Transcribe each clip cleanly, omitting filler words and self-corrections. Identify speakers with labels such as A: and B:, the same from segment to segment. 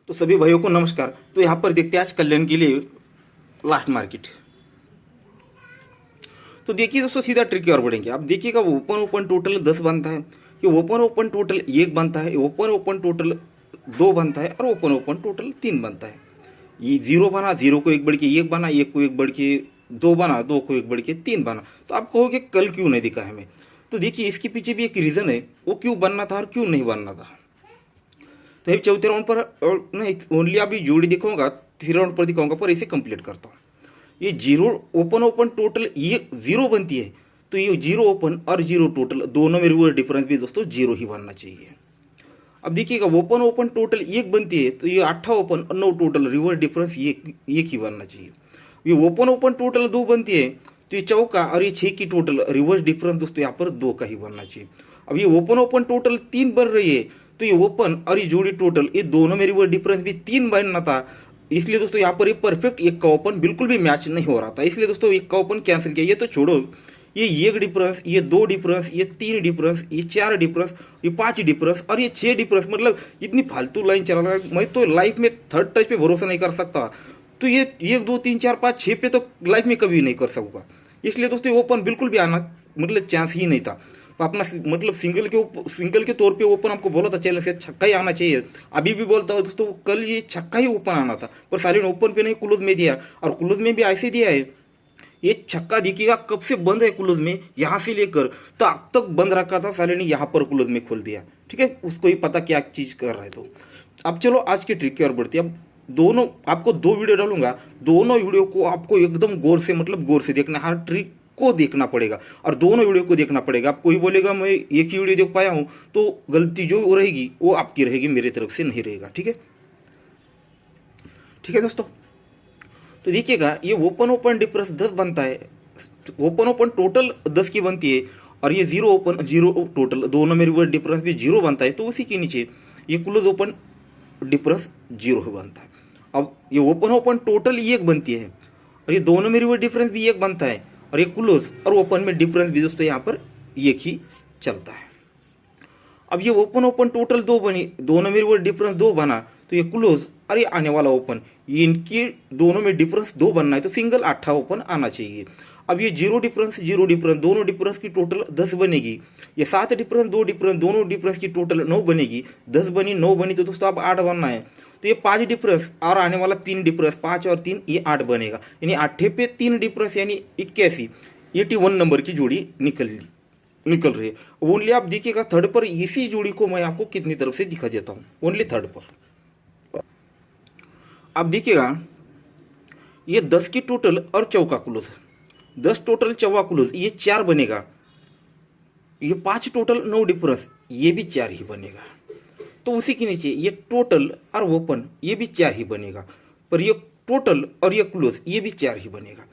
A: तो सभी भाइयों को नमस्कार। तो यहाँ पर देखते हैं आज कल्याण के लिए लास्ट मार्केट। तो देखिए दोस्तों, सीधा ट्रिक की ओर बढ़ेंगे। आप देखिएगा ओपन ओपन टोटल 10 बनता है, ये ओपन ओपन टोटल 1 बनता है, ओपन ओपन टोटल 2 बनता है और ओपन ओपन टोटल 3 बनता है। ये 0 बना, 0 को 1 बढ़ के 1 बना, 1 को 1 बढ़ के 2 बना, 2 को 1 बढ़ के 3 बना। तो आप कहोगे कल क्यों नहीं दिखा हमें? तो देखिए इसके पीछे भी एक रीज़न है, वो क्यों बनना था और क्यों नहीं बनना था। तो अभी चौथे राउंड पर नहीं, ओनली अभी जोड़ी दिखाऊंगा, 3 राउंड पर दिखाऊंगा, पर इसे कंप्लीट करता हूँ। ये जीरो ओपन ओपन टोटल ये 0 बनती है, तो ये 0 ओपन और 0 टोटल दोनों में रिवर्स डिफरेंस भी दोस्तों 0 ही बनना चाहिए। अब देखिएगा ओपन ओपन टोटल 1 बनती है, तो ये 8 ओपन और 9 टोटल रिवर्स डिफरेंस एक ही बनना चाहिए। ये ओपन ओपन टोटल 2 बनती है, तो ये चौका और ये 6 की टोटल रिवर्स डिफरेंस दोस्तों यहाँ पर 2 का ही बनना चाहिए। अब ये ओपन ओपन टोटल 3 बन रही है, तो ये ओपन और ये जोड़ी टोटल ये दोनों में रिवर्स डिफरेंस भी 3 बनना था। इसलिए दोस्तों यहाँ पर ये परफेक्ट 1 का ओपन बिल्कुल भी मैच नहीं हो रहा था, इसलिए दोस्तों 1 का ओपन कैंसिल किया। ये तो छोड़ो, ये 1 डिफरेंस, ये 2 डिफरेंस, ये 3 डिफरेंस, ये 4 डिफरेंस, ये 5 डिफरेंस और ये 6 डिफरेंस, मतलब इतनी फालतू लाइन चला रहा है। मैं तो लाइफ में थर्ड टच पे भरोसा नहीं कर सकता, तो ये 1 2 3 4 5 6 पे तो लाइफ में कभी नहीं कर सकूंगा। इसलिए दोस्तों ओपन बिल्कुल भी आना मतलब चांस ही नहीं था। तो अपना मतलब सिंगल के तौर पे ओपन आपको बोला था चैलेंज से छक्का ही आना चाहिए। अभी भी बोलता हूँ दोस्तों, कल ये छक्का ही ओपन आना था, पर साले ने ओपन पे नहीं क्लोज में दिया, और क्लोज में भी ऐसे दिया है। ये छक्का दिखेगा कब से बंद है क्लोज में, यहाँ से लेकर तो अब तक बंद रखा था, साले ने यहाँ पर क्लोज में खोल दिया। ठीक है, उसको ही पता क्या चीज कर रहा है। तो अब चलो आज की ट्रिक की ओर बढ़ती है। अब दोनों आपको 2 वीडियो डालूंगा, दोनों वीडियो को आपको एकदम गौर से मतलब गौर से देखना, हर ट्रिक को देखना पड़ेगा और दोनों वीडियो को देखना पड़ेगा। आप कोई बोलेगा मैं एक ही वीडियो देख पाया हूं, तो गलती जो रहेगी वो आपकी रहेगी, मेरी तरफ से नहीं रहेगा। ठीक है, ठीक है दोस्तों। तो देखिएगा ये ओपन ओपन डिफरेंस 10 बनता है, ओपन ओपन टोटल 10 की बनती है, और ये 0 ओपन 0 टोटल दोनों में रिवर्स डिफरेंस भी 0 बनता है, तो उसी के नीचे ये क्लोज ओपन डिफरेंस 0 ही बनता है। अब ये ओपन ओपन टोटल 1 बनती है, और ये दोनों में रिवर्स डिफरेंस भी 1 बनता है, और ये क्लोज और ओपन में डिफरेंस भी दोस्तों यहाँ पर 1 ही चलता है। अब ये ओपन ओपन टोटल 2 बनी, दोनों में रिवर्स डिफरेंस 2 बना, तो ये क्लोज और ये आने वाला ओपन, ये इनके दोनों में डिफरेंस 2 बनना है, तो सिंगल 8 ओपन आना चाहिए। अब ये 0 डिफरेंस 0 डिफरेंस दोनों डिफरेंस की टोटल 10 बनेगी, ये 7 डिफरेंस 2 डिफरेंस दोनों डिफरेंस की टोटल 9 बनेगी, 10 बनी 9 बनी, तो दोस्तों अब 8 बनना है। तो ये 5 डिफरेंस और आने वाला 3 डिफरेंस, 5 और 3 ये 8 बनेगा, यानी 8 पे 3 डिफरेंस यानी 81, 81 नंबर की जोड़ी निकल रही है। ओनली आप देखिएगा थर्ड पर, इसी जोड़ी को मैं आपको कितनी तरफ से दिखा देता हूं, ओनली थर्ड पर। आप देखिएगा ये 10 की टोटल और चौका क्लोज, 10 टोटल चौका क्लोज, ये 4 बनेगा, ये 5 टोटल 9 डिफरेंस, ये भी 4 ही बनेगा। तो उसी के नीचे ये टोटल और ओपन ये भी 4 ही बनेगा, पर ये टोटल और ये क्लोज ये भी 4 ही बनेगा।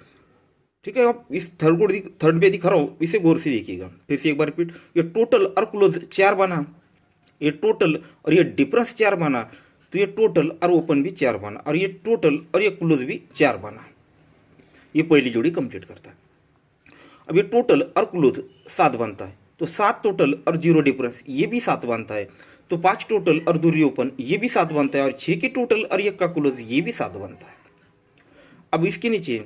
A: ठीक है, आप इस थर्ड पे दिखा रहा हूं, इसे गौर से देखिएगा। फिर से एक बार रिपीट, ये टोटल और क्लोज 4 बना, ये टोटल और ये डिफरेंस 4 बना, तो ये टोटल और ओपन भी 4 बना, और ये टोटल और ये क्लोज भी 4 बना। ये पहली जोड़ी कंप्लीट करता है। अब ये टोटल और क्लोज 7 बनता है, तो 7 टोटल और 0 डिफरेंस ये भी 7 बनता है, तो 5 टोटल और 2 ओपन ये भी 7 बनता है, और 6 की टोटल और 1 का क्लोज ये भी 7 बनता है। अब इसके नीचे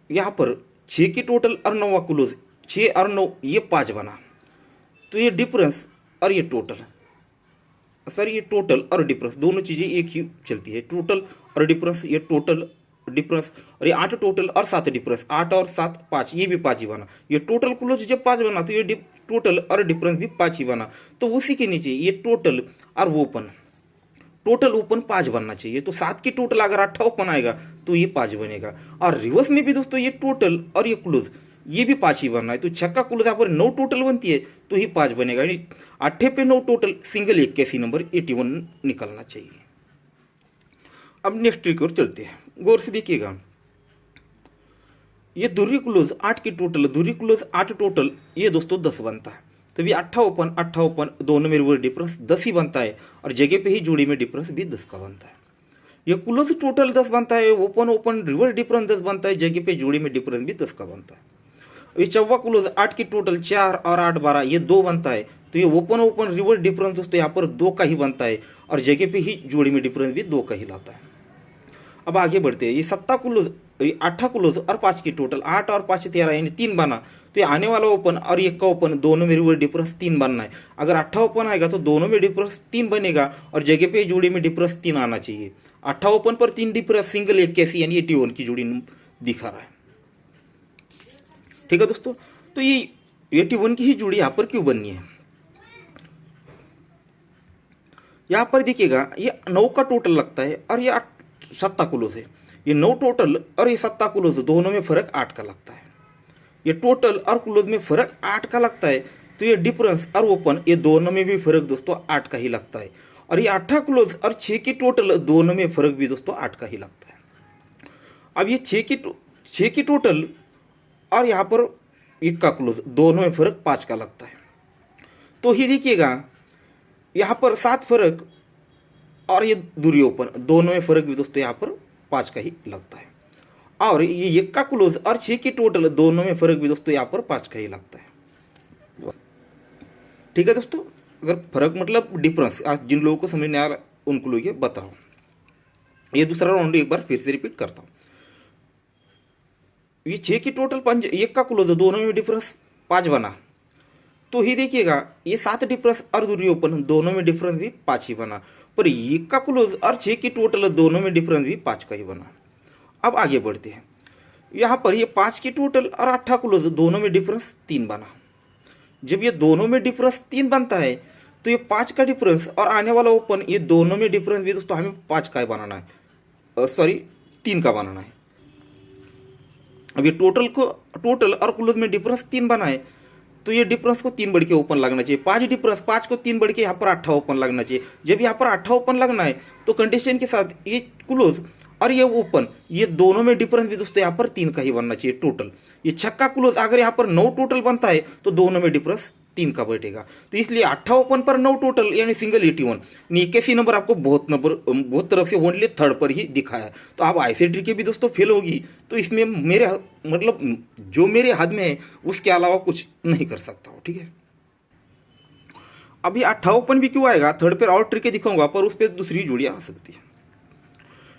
A: यहां पर 6 की टोटल और 9 का क्लोज, 6 और 9 ये 5 बना, तो ये डिफरेंस और ये टोटल, सर ये टोटल और डिफरेंस दोनों चीजें एक ही चलती है, टोटल और डिफरेंस, ये टोटल डिफरेंस, और ये 8 टोटल और 7 डिफरेंस, 8 और 7 5, ये भी 5 ही बना। ये टोटल क्लोज जब 5 बना, तो ये टोटल और डिफरेंस भी 5 ही बना, तो उसी के नीचे ये टोटल और ओपन, टोटल ओपन 5 बनना चाहिए। तो 7 की टोटल अगर 8 ओपन आएगा तो ये 5 बनेगा, और रिवर्स में भी दोस्तों ये टोटल और ये क्लोज ये भी 5 ही बनना है, तो छक्का क्लोज यहाँ पर 9 टोटल बनती है, तो ही 5 बनेगा, यानी 8 पे 9 टोटल सिंगल 81 नंबर 81 निकलना चाहिए। अब नेक्स्ट ट्रिक और चलते हैं, गौर से देखिएगा। ये दूरी क्लोज 8 की टोटल, दूरी क्लोज 8 टोटल ये दोस्तों 10 बनता है, तभी 8 ओपन दोनों में रिवर्स डिफरेंस 10 ही बनता है, और जगह पे ही जोड़ी में डिफरेंस भी 10 का बनता है। ये क्लोज टोटल 10 बनता है, ओपन ओपन रिवर्स डिफरेंस 10 बनता है, जगह पे जोड़ी में डिफरेंस भी 10 का बनता है। ये चौवा क्लोज 8 की टोटल 4 और 8 12 ये 2 बनता है, तो ये ओपन ओपन रिवर्स डिफरेंस दोस्तों यहाँ पर 2 का ही बनता है, और जगह पे ही जोड़ी में डिफरेंस भी 2 का ही लाता है। अब आगे बढ़ते हैं, ये 7 क्लोज, 8 क्लोज और 5 की टोटल, 8 और 5 13 यानी 3 बना, तो ये आने वाला ओपन और ये का ओपन दोनों में डिफरेंस 3 बनना है। अगर 8 ओपन आएगा तो दोनों में डिफरेंस 3 बनेगा और जगह पे जोड़ी में डिफरेंस 3 आना चाहिए। 8 ओपन पर 3 डिफरेंस सिंगल 81 यानी 81 की जोड़ी दिखा रहा है। ठीक है दोस्तों, तो ये 81 की ही जोड़ी यहाँ पर क्यों बननी है? यहाँ पर देखिएगा ये 9 का टोटल लगता है और ये 7 क्लोज है। ये 9 टोटल और ये 7 क्लोज दोनों में फर्क 8 का लगता है। ये टोटल और क्लोज में फर्क 8 का लगता है, तो ये डिफरेंस और ओपन ये दोनों में भी फर्क दोस्तों 8 का ही लगता है। और ये 8 क्लोज और 6 की टोटल दोनों में फर्क भी दोस्तों 8 का ही लगता है। अब ये 6 की टोटल और यहाँ पर 1 का क्लोज दोनों में फर्क 5 का लगता है। तो ही देखिएगा यहाँ पर 7 फर्क और ये दूरी ओपन दोनों में फर्क भी दोस्तों यहाँ पर 5 का ही लगता है। और ये 1 का क्लोज और 6 की टोटल दोनों में फर्क भी दोस्तों यहाँ पर 5 का ही लगता है। ठीक है दोस्तों, अगर फर्क मतलब डिफरेंस आज जिन लोगों को समझ नहीं आ रहा उनको लोग ये बताओ। ये दूसरा राउंड एक बार फिर से रिपीट करता हूँ। ये 6 की टोटल 5, 1 का क्लोज दोनों में डिफरेंस 5 बना, तो ही देखिएगा ये 7 डिफरेंस और दूरी ओपन दोनों में डिफरेंस भी 5 ही बना, पर 1 का क्लोज और 6 की टोटल दोनों में डिफरेंस भी 5 का ही बना। अब आगे बढ़ते हैं, यहाँ पर ये 5 की टोटल और 8 क्लोज दोनों में डिफरेंस 3 बना। जब ये दोनों में डिफरेंस 3 बनता है तो ये 5 का डिफरेंस और आने वाला ओपन ये दोनों में डिफरेंस भी दोस्तों हमें 5 का बनाना है, सॉरी 3 का बनाना है। अब ये टोटल और क्लोज में डिफरेंस 3 बना है, तो ये डिफरेंस को 3 बढ़ के ओपन लगना चाहिए। 5 डिफरेंस 5 को 3 बढ़ के यहाँ पर 8 ओपन लगना चाहिए। जब यहाँ पर 8 ओपन लगना है तो कंडीशन के साथ ये क्लोज और ये ओपन ये दोनों में डिफरेंस भी दोस्तों यहाँ पर 3 का ही बनना चाहिए टोटल। ये 6 का क्लोज अगर यहाँ पर 9 टोटल बनता है तो दोनों में डिफरेंस 3 का बैठेगा। तो इसलिए 8 ओपन पर 9 टोटल यानी सिंगल 81, 81 नंबर आपको बहुत तरफ से ओनली थर्ड पर ही दिखा है। तो आप ऐसे ट्रिक भी दोस्तों फेल होगी, तो इसमें मेरे मतलब जो मेरे हाथ में है उसके अलावा कुछ नहीं कर सकता हूँ। ठीक है, अभी 8 ओपन भी क्यों आएगा, थर्ड पर और ट्रिक दिखाऊंगा, पर उस पर दूसरी जोड़ी आ सकती है।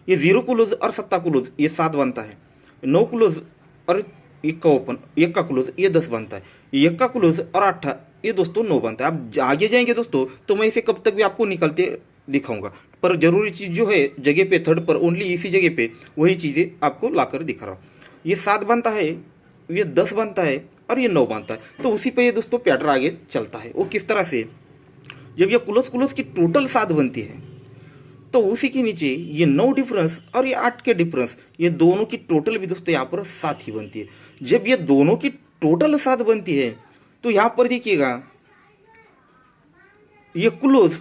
A: ये 0 क्लोज और 7 क्लोज ये 7 बनता है। 9 क्लोज और 1 का ओपन 1 का क्लोज ये 10 बनता है। 1 का क्लोज और 8 ये दोस्तों 9 बनता है। आप आगे जाएंगे दोस्तों तो मैं इसे कब तक भी आपको निकलते दिखाऊंगा, पर जरूरी चीज़ जो है जगह पे थर्ड पर ओनली इसी जगह पे वही चीज़ें आपको लाकर दिखा रहा हूँ। ये 7 बनता है, ये 10 बनता है और ये 9 बनता है। तो उसी पे ये दोस्तों पैटर्न आगे चलता है। वो किस तरह से, जब ये क्लोज की टोटल 7 बनती है तो उसी के नीचे ये 9 डिफरेंस और ये 8 के डिफरेंस ये दोनों की टोटल भी दोस्तों यहाँ पर 7 ही बनती है। जब ये दोनों की टोटल 7 बनती है तो यहाँ पर देखिएगा ये क्लोज,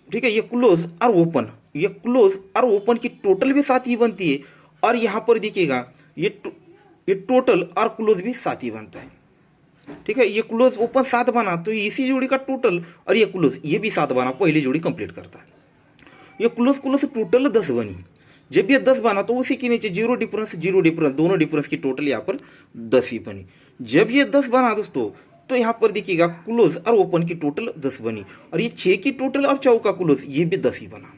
A: ठीक है, ये क्लोज और ओपन, ये क्लोज और ओपन की टोटल भी 7 ही बनती है। और यहाँ पर देखिएगा ये टोटल और क्लोज भी 7 ही बनता है। ठीक है, ये क्लोज ओपन 7 बना तो इसी जोड़ी का टोटल और ये क्लोज ये भी 7 बना, पहली जोड़ी कंप्लीट करता है। ये क्लोज टोटल 10 बनी। जब ये 10 बना तो उसी के नीचे 0 डिफरेंस दोनों डिफरेंस की टोटल यहाँ पर 10 ही बनी। जब ये 10 बना दोस्तों तो यहाँ पर देखिएगा क्लोज और ओपन की टोटल 10 बनी और ये 6 की टोटल और 4 का क्लोज ये भी 10 ही बना।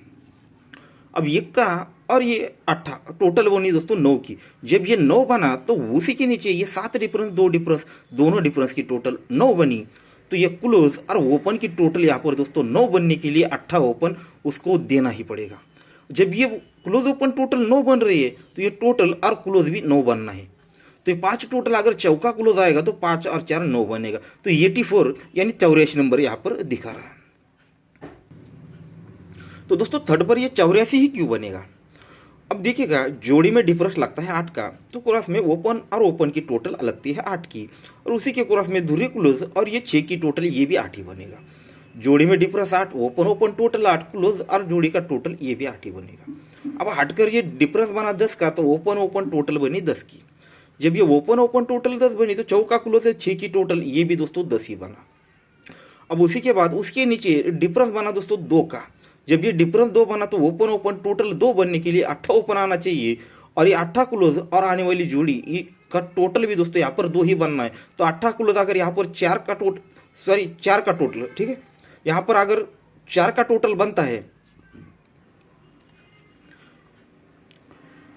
A: अब 1 का और ये 8 टोटल बनी दोस्तों 9 की। जब ये 9 बना तो उसी के नीचे ये 7 डिफरेंस 2 डिफरेंस दोनों डिफरेंस की टोटल 9 बनी। तो ये क्लोज और ओपन की टोटल यहाँ पर दोस्तों 9 बनने के लिए 8 ओपन उसको देना ही पड़ेगा। जब ये क्लोज ओपन टोटल 9 बन रही है तो ये टोटल और क्लोज भी 9 बनना है। तो ये 5 टोटल अगर चौका क्लोज आएगा तो 5 और 4 9 बनेगा। तो 84 यानी 84 नंबर यहाँ पर दिखा रहा है। तो दोस्तों थर्ड पर ये 84 ही क्यों बनेगा? अब देखिएगा जोड़ी में डिफरेंस लगता है 8 का, तो कोरस में ओपन और ओपन की टोटल लगती है 8 की और उसी के कोरस में धुरी क्लोज और ये 6 की टोटल ये भी 8 ही बनेगा। जोड़ी में डिफरेंस 8, ओपन टोटल 8, क्लोज और जोड़ी का टोटल ये भी 8 ही बनेगा। अब हटकर ये डिफरेंस बना 10 का तो ओपन टोटल बनी 10 की। जब ये ओपन टोटल 10 बनी तो चौका क्लोज है 6 की टोटल ये भी दोस्तों 10 ही बना। अब उसी के बाद उसके नीचे डिफरेंस बना दोस्तों 2 का। जब ये डिफरेंस 2 बना तो ओपन टोटल 2 बनने के लिए 8 ओपन आना चाहिए और ये 8 क्लोज और आने वाली जोड़ी का टोटल भी दोस्तों यहाँ पर 2 ही बनना है। तो 8 क्लोज अगर यहाँ पर 4 का टोटल, ठीक है, यहाँ पर अगर 4 का टोटल बनता है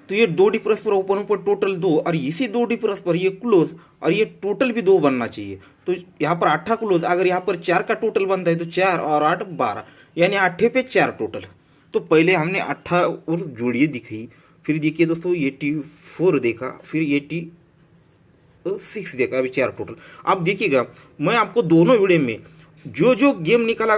A: तो ये दो डिफरेंस पर ओपन ओपन टोटल दो, और इसी दो डिफरेंस पर ये क्लोज और ये टोटल भी दो बनना चाहिए। तो यहाँ पर 8 क्लोज, अगर यहाँ पर 4 का टोटल बनता है तो 4 और 8 12, यानी 8 पे 4 टोटल। तो पहले हमने 8 और जोड़िए दिखाई, फिर देखिए दोस्तों 84 देखा, फिर 86 देखा, अभी 4 टोटल। आप देखिएगा मैं आपको दोनों वीडियो में जो जो गेम निकाला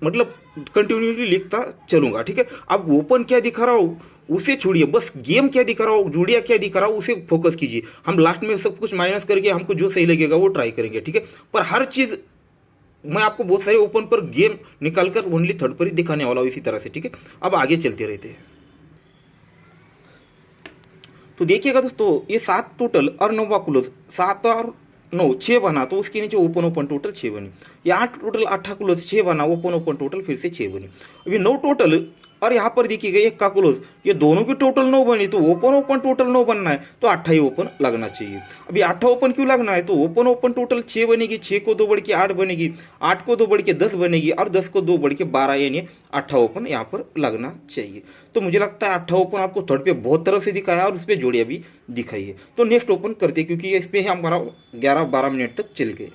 A: मतलब कंटिन्यूसली लिखता चलूंगा, ठीक है। अब ओपन क्या दिखा रहा हूँ उसे छोड़िए, बस गेम क्या दिखा रहा हूँ, जोड़िया क्या दिखा रहा हूँ उसे फोकस कीजिए। हम लास्ट में सब कुछ माइनस करके हमको जो सही लगेगा वो ट्राई करेंगे, ठीक है। पर हर चीज मैं आपको बहुत सारे ओपन पर गेम निकालकर ओनली थर्ड पर ही दिखाने वाला हूँ इसी तरह से, ठीक है। अब आगे चलते रहते हैं। तो देखिएगा दोस्तों ये 7 टोटल और 9 क्लोज, 7 और 9 6 बना, तो उसके नीचे ओपन ओपन टोटल 6 बनी। ये 8 टोटल 8 क्लोज 6 बना, ओपन ओपन टोटल फिर से 6 बनी। अभी 9 टोटल और यहाँ पर देखिएगा 1 का क्लोज, ये दोनों की टोटल 9 बनी, तो ओपन ओपन टोटल 9 बनना है तो 8 ही ओपन लगना चाहिए। अभी 8 ओपन क्यों लगना है, तो ओपन ओपन टोटल 6 बनेगी, 6 को 2 बढ़ के 8 बनेगी, 8 को 2 बढ़ के 10 बनेगी, और 10 को 2 बढ़ के 12, यानी 8 ओपन यहाँ पर लगना चाहिए। तो मुझे लगता है 8 ओपन आपको थर्ड पे बहुत तरह से दिखाया और उस पर जोड़िया भी दिखाई है। तो नेक्स्ट ओपन करते क्योंकि इस पर हमारा 11-12 मिनट तक चल गए।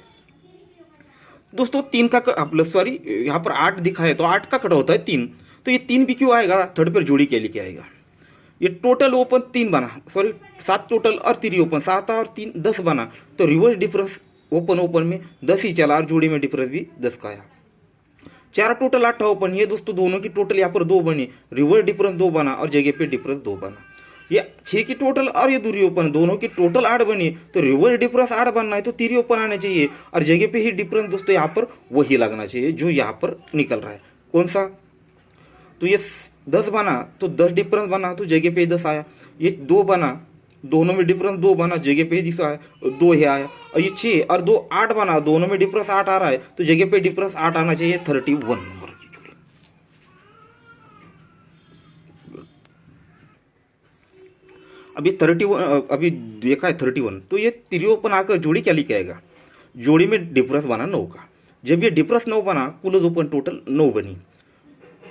A: दोस्तों 3 का प्लस सॉरी यहाँ पर 8 दिखा है तो 8 का कट होता है 3, तो ये 3 भी क्यों आएगा, थर्ड पर जोड़ी क्या लेके आएगा। ये टोटल ओपन 3 बना, सॉरी 7 टोटल और 3 ओपन, 7 और 3 10 बना, तो रिवर्स डिफरेंस ओपन ओपन में 10 ही चला और जोड़ी में डिफरेंस भी 10 का आया। 4 टोटल 8 ओपन, ये दोस्तों दोनों की टोटल यहाँ पर 2 बनी, रिवर्स डिफरेंस 2 बना और जगह पे डिफरेंस 2 बना। ये 6 की टोटल और ये दूरी ओपन, दोनों की टोटल 8 बनी, तो रिवर्स डिफरेंस 8 बनना है तो 3 ओपन आने चाहिए, और जगह पे ही डिफरेंस दोस्तों यहाँ पर वही लगना चाहिए जो यहाँ पर निकल रहा है। कौन सा, तो ये 10 बना तो 10 डिफरेंस बना तो जगह पे 10 आया। ये 2 बना, दोनों में डिफरेंस 2 बना, जगह पे 10 आया, 2 ही आया। और ये 6 और 2 8 बना, दोनों में डिफरेंस 8 आ रहा है तो जगह पे डिफरेंस 8 आना चाहिए। 31 नंबर की जोड़ी। अभी 31 अभी देखा है 31, तो ये 53 आकर जोड़ी क्या लेके आएगा, जोड़ी में डिफरेंस बना 9 का। जब ये डिफरेंस 9 बना, क्लोज ओपन टोटल 9 बनी,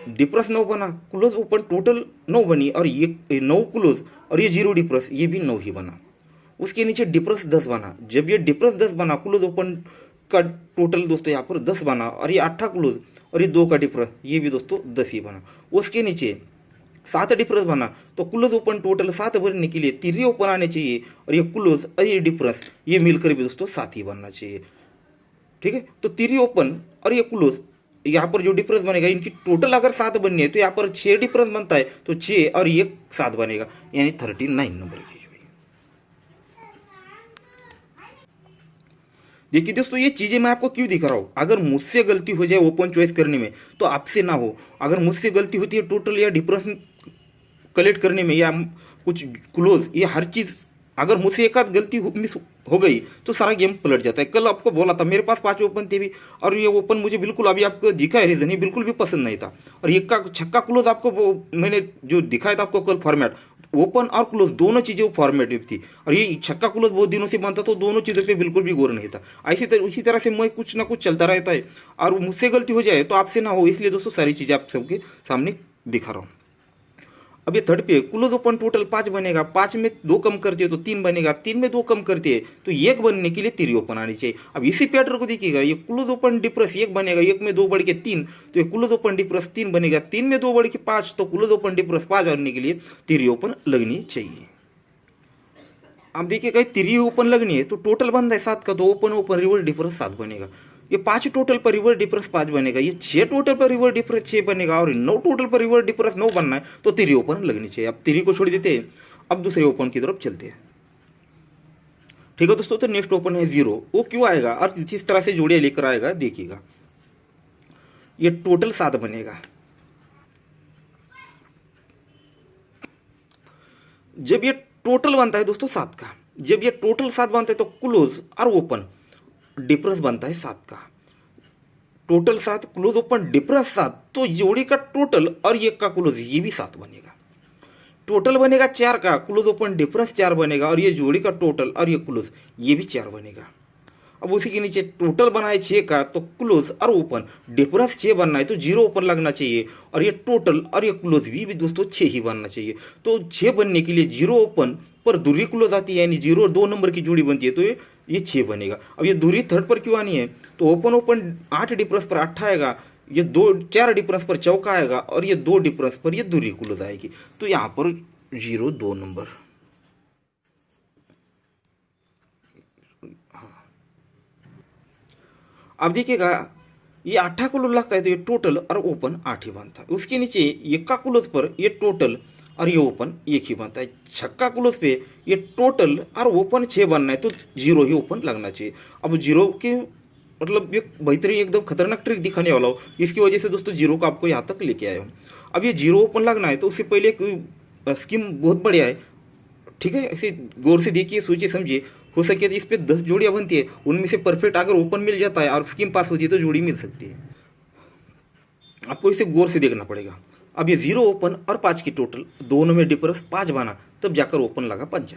A: डिफरेंस 9 बना, क्लोज ओपन टोटल 9 बनी, और ये 9 क्लोज और ये 0 डिफरेंस, ये भी 9 ही बना। उसके नीचे डिफरेंस 10 बना, जब ये डिफरेंस 10 बना, क्लोज ओपन का टोटल दोस्तों यहाँ पर 10 बना, और ये 8 क्लोज और ये 2 का डिफरेंस, ये भी दोस्तों 10 ही बना। उसके नीचे 7 डिफरेंस बना, तो क्लोज ओपन टोटल 7 बनने के लिए 3 ओपन आने चाहिए, और ये क्लोज और ये डिफरेंस ये मिलकर भी दोस्तों 7 ही बनना चाहिए, ठीक है। तो 3 ओपन और ये क्लोज, यहाँ पर जो डिफरेंस बनेगा इनकी टोटल अगर 7 बननी है तो यहाँ पर 6 डिफरेंस बनता है, तो 6 और 1 7 बनेगा, यानी 39 नंबर की जोड़ी। देखिए दोस्तों ये चीजें मैं आपको क्यों दिखा रहा हूं, अगर मुझसे गलती हो जाए ओपन चॉइस करने में तो आपसे ना हो। अगर मुझसे गलती होती है टोटल या डिफरेंस कलेक्ट करने में या कुछ क्लोज, ये हर चीज अगर मुझसे एक आध गलती मिस हो गई तो सारा गेम पलट जाता है। कल आपको बोला था मेरे पास 5 ओपन थे भी, और ये ओपन मुझे बिल्कुल अभी आपको दिखा है रीजन, ये बिल्कुल भी पसंद नहीं था। और एक का छक्का क्लोज आपको वो मैंने जो दिखाया था आपको कल फॉर्मेट, ओपन और क्लोज दोनों चीजें फॉर्मेटिव थी, और ये छक्का क्लोज बहुत दिनों से बनता तो दोनों चीजों पे बिल्कुल भी गौर नहीं था। उसी तरह से मैं कुछ ना कुछ चलता रहता है, और मुझसे गलती हो जाए तो आपसे ना हो, इसलिए दोस्तों सारी चीजें आप सबके सामने दिखा रहा हूँ। अब ये थर्ड पे क्लोज ओपन टोटल 5 बनेगा, 5 में 2 कम करते हैं तो 3 बनेगा, 3 में 2 कम करते हैं तो 1 बनने के लिए 3 ओपन आनी चाहिए। अब इसी पैटर्न को देखिएगा, ये क्लोज ओपन डिफरेंस 1 बनेगा, 1 में 2 बढ़ के 3, तो ये क्लोज ओपन डिफरेंस 3 बनेगा, 3 में 2 बढ़ के 5, तो क्लोज ओपन डिफरेंस 5 बनने के लिए 3 ओपन लगनी चाहिए। अब देखिएगा 3 ओपन लगनी है तो टोटल बनता है 7 का, तो ओपन ओपन रिवर्स डिफरेंस 7 बनेगा। ये 5 टोटल पर रिवर्स डिफरेंस 5 बनेगा, ये 6 टोटल पर रिवर्स डिफरेंस 6 बनेगा, और 9 टोटल पर रिवर्स डिफरेंस 9 बनना है तो 3 ओपन लगनी चाहिए। अब 3 को छोड़ देते हैं, अब दूसरे ओपन की तरफ चलते हैं, ठीक है दोस्तों। तो नेक्स्ट ओपन है 0, वो क्यों आएगा और जिस तरह से जोड़ियां लेकर आएगा देखिएगा। ये टोटल 7 बनेगा, जब ये टोटल बनता है दोस्तों 7 का, जब ये टोटल 7 बनता है तो क्लोज और ओपन डिफरेंस बनता है 7 का। टोटल 7 क्लोज ओपन डिफरेंस 7, तो जोड़ी का टोटल और ये का क्लोज ये भी 7 बनेगा। टोटल बनेगा 4 का, क्लोज ओपन डिफरेंस 4 बनेगा, और ये जोड़ी का टोटल और ये क्लोज ये भी 4 बनेगा। अब उसी के नीचे टोटल बनाए 6 का तो क्लोज और ओपन, डिफरेंस 6 बनना है तो 0 ओपन लगना चाहिए, और ये टोटल और ये क्लोज भी दोस्तों 6 ही बनना चाहिए। तो 6 बनने के लिए 0 ओपन पर दूरी क्लोज आती है, यानी 0 और 2 नंबर की जोड़ी बनती है, तो ये 6 बनेगा। अब ये दूरी थर्ड पर क्यों आनी है, तो ओपन ओपन 8 डिफरेंस पर 8 आएगा, ये 4 डिफरेंस पर चौका आएगा, और ये 2 डिफरेंस पर ये दूरी क्लोज आएगी, तो यहाँ पर 0 2 नंबर। अब देखिएगा ये 8 क्लोज लगता है तो ये टोटल और ओपन 8 ही बनता है। उसके नीचे ये का क्लोज पर ये टोटल और ये ओपन 1 ही बनता है। छक्का क्लोज पे ये टोटल और ओपन 6 बनना है तो 0 ही ओपन लगना चाहिए। अब 0 के मतलब एक बेहतरीन एकदम खतरनाक ट्रिक दिखाने वाला हो, इसकी वजह से दोस्तों 0 को आपको यहाँ तक लेके आया हूँ। अब ये 0 ओपन लगना है तो उससे पहले एक स्कीम बहुत बढ़िया है, ठीक है, ऐसे गौर से देखिए, सोचिए समझिए। हो सके तो इस पे 10 जोड़ियां बनती है, उनमें से परफेक्ट अगर ओपन मिल जाता है और स्कीम पास होती है तो जोड़ी मिल सकती है। आपको इसे गौर से देखना पड़ेगा। अब ये 0 ओपन और 5 की टोटल दोनों में डिफरेंस 5 बना, तब जाकर ओपन लगा 5।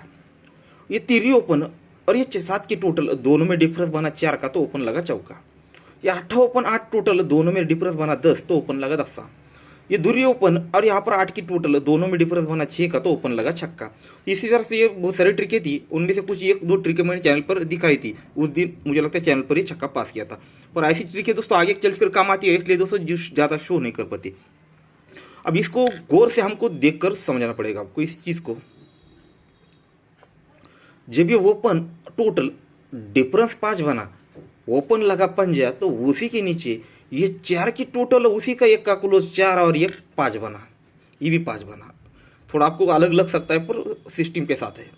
A: ये 3 ओपन और ये 7 की टोटल दोनों में डिफरेंस बना 4 का, तो ओपन लगा चौका। ये 8 ओपन 8 टोटल दोनों में डिफरेंस बना 10, तो ओपन लगा 10। ये दूरी ओपन और यहाँ पर 8 की टोटल दोनों में डिफरेंस बना 6 का, तो ओपन लगा छक्का। इसी तरह से ये बहुत सारी ट्रिकें थी, उनमें से कुछ 1-2 ट्रिकें मैंने चैनल पर दिखाई थी। उस दिन मुझे लगता है चैनल पर ही छक्का पास किया था। पर ऐसी ट्रिकें दोस्तों आगे चल फिर काम आती है, इसलिए दोस्तों ज़्यादा शो नहीं कर पाती। अब इसको गौर से हमको देखकर समझना पड़ेगा आपको इस चीज़ को। जब ये ओपन टोटल डिफरेंस 5 बना, ओपन लगा 5, तो उसी के नीचे ये 4 की टोटल उसी का 1 का क्लोज 4 और ये 5 बना, ये भी 5 बना। थोड़ा आपको अलग लग सकता है पर सिस्टम के साथ है।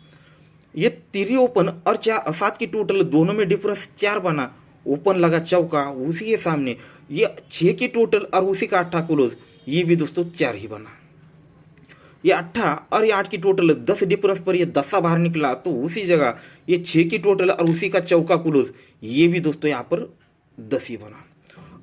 A: ये 3 ओपन और 7 की टोटल दोनों में डिफरेंस 4 बना, ओपन लगा चौका, उसी के सामने ये 6 की टोटल और उसी का 8 क्लोज, ये भी दोस्तों 4 ही बना। ये 8 और ये 8 की टोटल 10 डिफरेंस पर ये 10 बाहर निकला, तो उसी जगह ये 6 की टोटल और उसी का चौका क्लोज, ये भी दोस्तों यहाँ पर 10 ही बना।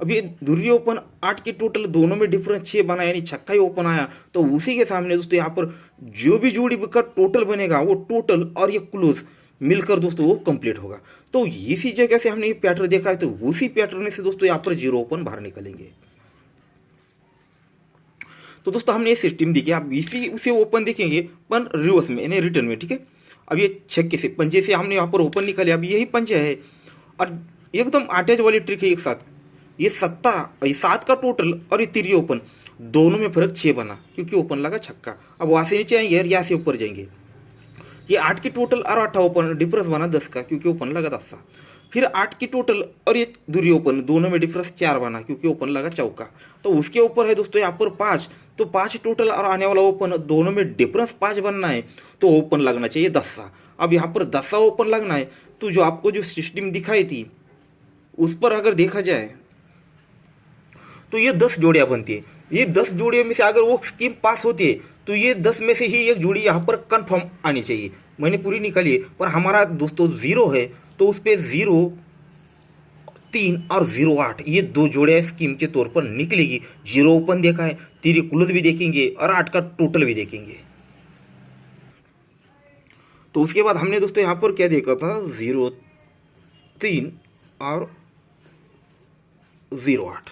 A: अब ये दूरी ओपन 8 की टोटल दोनों में डिफरेंस 6 बना, यानी छक्का ही ओपन आया, तो उसी के सामने दोस्तों यहाँ पर जो भी जोड़ी का टोटल बनेगा वो टोटल और ये क्लोज मिलकर दोस्तों वो कंप्लीट होगा। तो इसी जगह से हमने ये पैटर्न देखा है, तो उसी पैटर्न से दोस्तों यहाँ पर 0 ओपन बाहर निकलेंगे। तो दोस्तों हमने ये सिस्टम देखी, आप इसी उसे ओपन देखेंगे पर रिवर्स में यानी रिटर्न में, ठीक है। अब ये छक्के से पंजे से हमने यहाँ पर ओपन निकाले, अब यही पंजा है और एकदम अटैच वाली ट्रिक है एक साथ। ये 7 का टोटल और ये 3 ओपन दोनों में फर्क 6 बना, क्योंकि ओपन लगा छक्का। अब वहां से नीचे आएंगे और यहाँ से ऊपर जाएंगे। ये 8 की टोटल और 8 ओपन डिफरेंस बना 10 का, क्योंकि ओपन लगा 10। फिर 8 की टोटल और ये दूरी ओपन दोनों में डिफरेंस 4 बना, क्योंकि ओपन लगा चौका। तो उसके ऊपर है दोस्तों यहाँ पर 5, तो 5 टोटल और आने वाला ओपन दोनों में डिफरेंस 5 बनना है, तो ओपन लगना चाहिए 10। अब यहाँ पर 10 ओपन लगना है, तो जो आपको जो सिस्टम दिखाई थी उस पर अगर देखा जाए तो ये 10 जोड़ियां बनती है। ये 10 जोड़ियों में से अगर वो स्कीम पास होती है तो ये 10 में से ही एक जोड़ी यहाँ पर कंफर्म आनी चाहिए। मैंने पूरी निकाली है, पर हमारा दोस्तों 0 है, तो उस पर 0 3 और 0 8 ये 2 जोड़ियां स्कीम के तौर पर निकलेगी। 0 ओपन देखा है, 3 क्लोज भी देखेंगे और 8 का टोटल भी देखेंगे। तो उसके बाद हमने दोस्तों यहाँ पर क्या देखा था, 0 3 और 0 8।